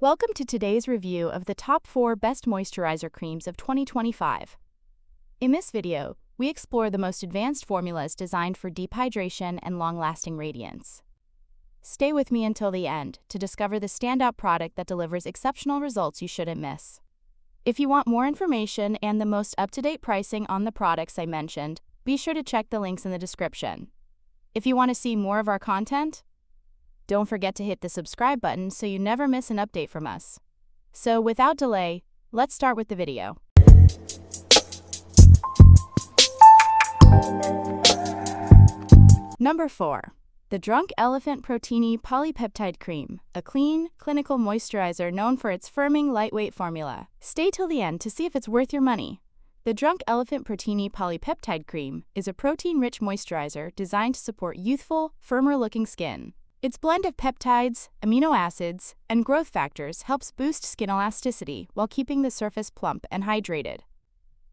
Welcome to today's review of the top 4 best moisturizer creams of 2025. In this video, we explore the most advanced formulas designed for deep hydration and long-lasting radiance. Stay with me until the end to discover the standout product that delivers exceptional results you shouldn't miss. If you want more information and the most up-to-date pricing on the products I mentioned, be sure to check the links in the description. If you want to see more of our content, don't forget to hit the subscribe button so you never miss an update from us. So without delay, let's start with the video. Number 4. The Drunk Elephant Protini Polypeptide Cream, a clean, clinical moisturizer known for its firming, lightweight formula. Stay till the end to see if it's worth your money. The Drunk Elephant Protini Polypeptide Cream is a protein-rich moisturizer designed to support youthful, firmer-looking skin. Its blend of peptides, amino acids, and growth factors helps boost skin elasticity while keeping the surface plump and hydrated.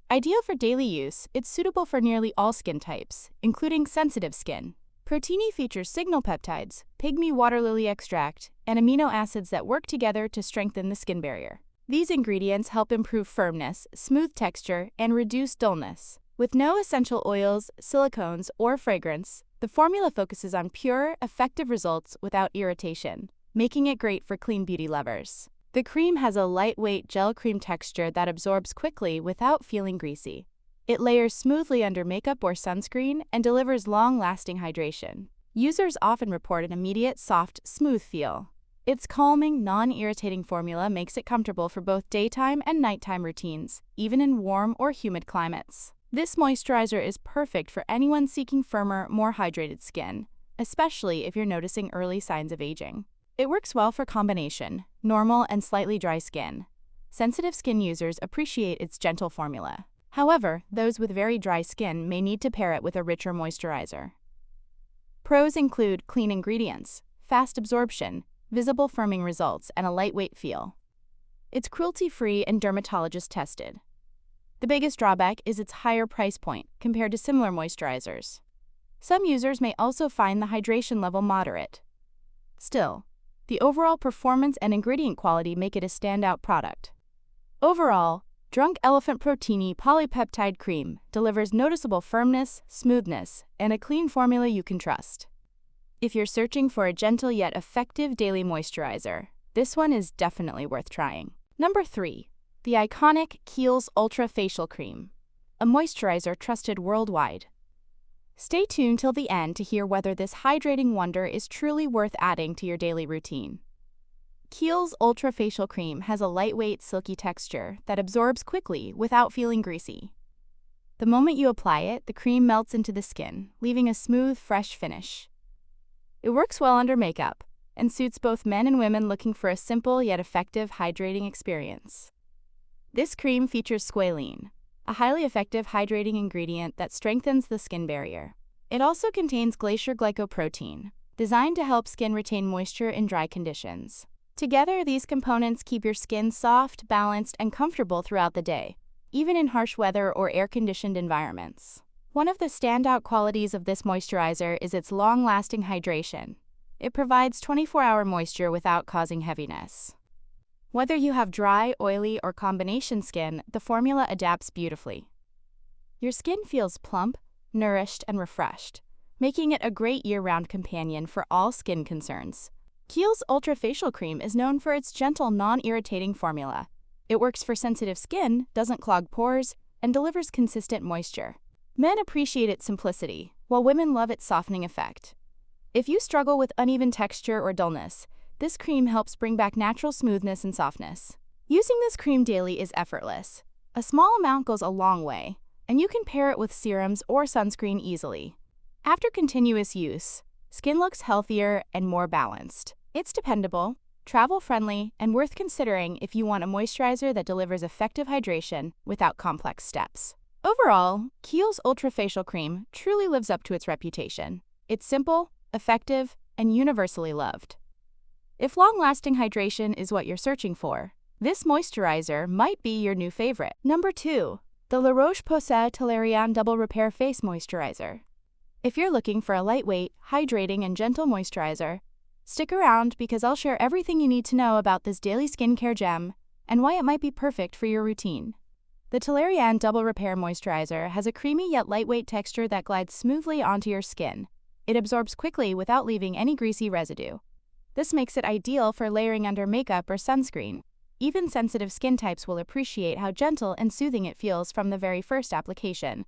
Ideal for daily use, it's suitable for nearly all skin types, including sensitive skin. Protini features signal peptides, pygmy water lily extract, and amino acids that work together to strengthen the skin barrier. These ingredients help improve firmness, smooth texture, and reduce dullness. With no essential oils, silicones, or fragrance, the formula focuses on pure, effective results without irritation, making it great for clean beauty lovers. The cream has a lightweight gel cream texture that absorbs quickly without feeling greasy. It layers smoothly under makeup or sunscreen and delivers long-lasting hydration. Users often report an immediate, soft, smooth feel. Its calming, non-irritating formula makes it comfortable for both daytime and nighttime routines, even in warm or humid climates. This moisturizer is perfect for anyone seeking firmer, more hydrated skin, especially if you're noticing early signs of aging. It works well for combination, normal and slightly dry skin. Sensitive skin users appreciate its gentle formula. However, those with very dry skin may need to pair it with a richer moisturizer. Pros include clean ingredients, fast absorption, visible firming results, and a lightweight feel. It's cruelty-free and dermatologist-tested. The biggest drawback is its higher price point compared to similar moisturizers. Some users may also find the hydration level moderate. Still, the overall performance and ingredient quality make it a standout product. Overall, Drunk Elephant Protini Polypeptide Cream delivers noticeable firmness, smoothness, and a clean formula you can trust. If you're searching for a gentle yet effective daily moisturizer, this one is definitely worth trying. Number 3. The iconic Kiehl's Ultra Facial Cream, a moisturizer trusted worldwide. Stay tuned till the end to hear whether this hydrating wonder is truly worth adding to your daily routine. Kiehl's Ultra Facial Cream has a lightweight, silky texture that absorbs quickly without feeling greasy. The moment you apply it, the cream melts into the skin, leaving a smooth, fresh finish. It works well under makeup and suits both men and women looking for a simple yet effective hydrating experience. This cream features squalene, a highly effective hydrating ingredient that strengthens the skin barrier. It also contains glacier glycoprotein, designed to help skin retain moisture in dry conditions. Together, these components keep your skin soft, balanced, and comfortable throughout the day, even in harsh weather or air-conditioned environments. One of the standout qualities of this moisturizer is its long-lasting hydration. It provides 24-hour moisture without causing heaviness. Whether you have dry, oily, or combination skin, the formula adapts beautifully. Your skin feels plump, nourished, and refreshed, making it a great year-round companion for all skin concerns. Kiehl's Ultra Facial Cream is known for its gentle, non-irritating formula. It works for sensitive skin, doesn't clog pores, and delivers consistent moisture. Men appreciate its simplicity, while women love its softening effect. If you struggle with uneven texture or dullness, this cream helps bring back natural smoothness and softness. Using this cream daily is effortless. A small amount goes a long way, and you can pair it with serums or sunscreen easily. After continuous use, skin looks healthier and more balanced. It's dependable, travel-friendly, and worth considering if you want a moisturizer that delivers effective hydration without complex steps. Overall, Kiehl's Ultra Facial Cream truly lives up to its reputation. It's simple, effective, and universally loved. If long-lasting hydration is what you're searching for, this moisturizer might be your new favorite. Number 2. The Roche-Posay Toleriane Double Repair Face Moisturizer. If you're looking for a lightweight, hydrating, and gentle moisturizer, Stick around because I'll share everything you need to know about this daily skincare gem and why it might be perfect for your routine. The Toleriane Double Repair Moisturizer has a creamy yet lightweight texture that glides smoothly onto your skin. It absorbs quickly without leaving any greasy residue. This makes it ideal for layering under makeup or sunscreen. Even sensitive skin types will appreciate how gentle and soothing it feels from the very first application.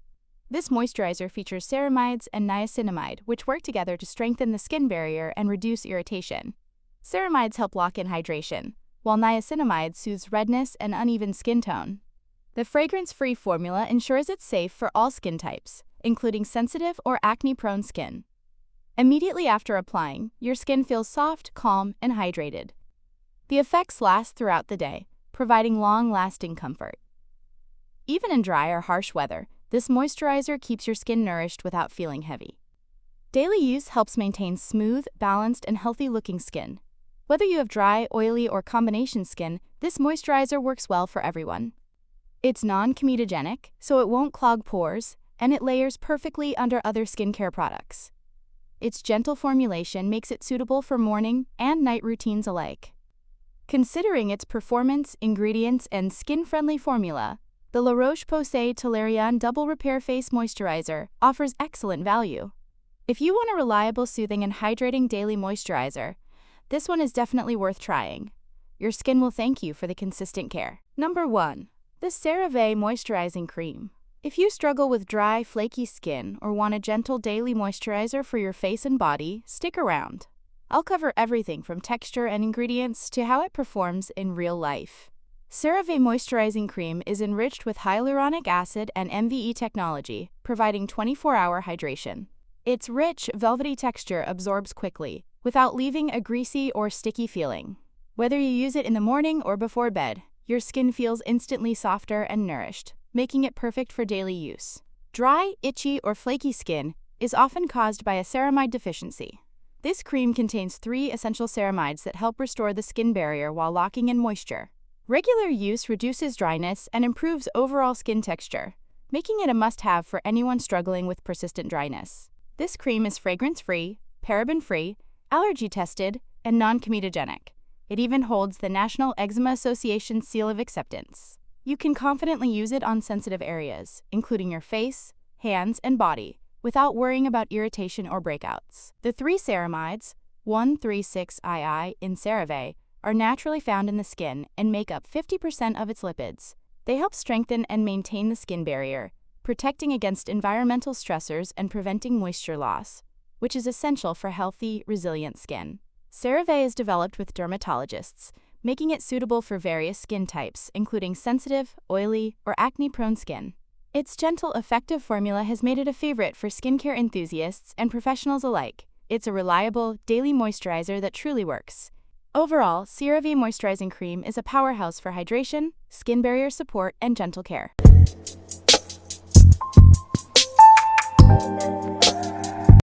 This moisturizer features ceramides and niacinamide, which work together to strengthen the skin barrier and reduce irritation. Ceramides help lock in hydration, while niacinamide soothes redness and uneven skin tone. The fragrance-free formula ensures it's safe for all skin types, including sensitive or acne-prone skin. Immediately after applying, your skin feels soft, calm, and hydrated. The effects last throughout the day, providing long-lasting comfort. Even in dry or harsh weather, this moisturizer keeps your skin nourished without feeling heavy. Daily use helps maintain smooth, balanced, and healthy-looking skin. Whether you have dry, oily, or combination skin, this moisturizer works well for everyone. It's non-comedogenic, so it won't clog pores, and it layers perfectly under other skincare products. Its gentle formulation makes it suitable for morning and night routines alike. Considering its performance, ingredients, and skin-friendly formula, the Roche-Posay Toleriane Double Repair Face Moisturizer offers excellent value. If you want a reliable, soothing, and hydrating daily moisturizer, this one is definitely worth trying. Your skin will thank you for the consistent care. Number 1. The CeraVe Moisturizing Cream. If you struggle with dry, flaky skin or want a gentle daily moisturizer for your face and body, stick around. I'll cover everything from texture and ingredients to how it performs in real life. CeraVe Moisturizing Cream is enriched with hyaluronic acid and MVE technology, providing 24-hour hydration. Its rich, velvety texture absorbs quickly, without leaving a greasy or sticky feeling. Whether you use it in the morning or before bed, your skin feels instantly softer and nourished, making it perfect for daily use. Dry, itchy, or flaky skin is often caused by a ceramide deficiency. This cream contains 3 essential ceramides that help restore the skin barrier while locking in moisture. Regular use reduces dryness and improves overall skin texture, making it a must-have for anyone struggling with persistent dryness. This cream is fragrance-free, paraben-free, allergy-tested, and non-comedogenic. It even holds the National Eczema Association seal of acceptance. You can confidently use it on sensitive areas, including your face, hands, and body, without worrying about irritation or breakouts. The 3 ceramides, 1,3,6-II in CeraVe, are naturally found in the skin and make up 50% of its lipids. They help strengthen and maintain the skin barrier, protecting against environmental stressors and preventing moisture loss, which is essential for healthy, resilient skin. CeraVe is developed with dermatologists, making it suitable for various skin types, including sensitive, oily, or acne-prone skin. Its gentle, effective formula has made it a favorite for skincare enthusiasts and professionals alike. It's a reliable, daily moisturizer that truly works. Overall, CeraVe Moisturizing Cream is a powerhouse for hydration, skin barrier support, and gentle care.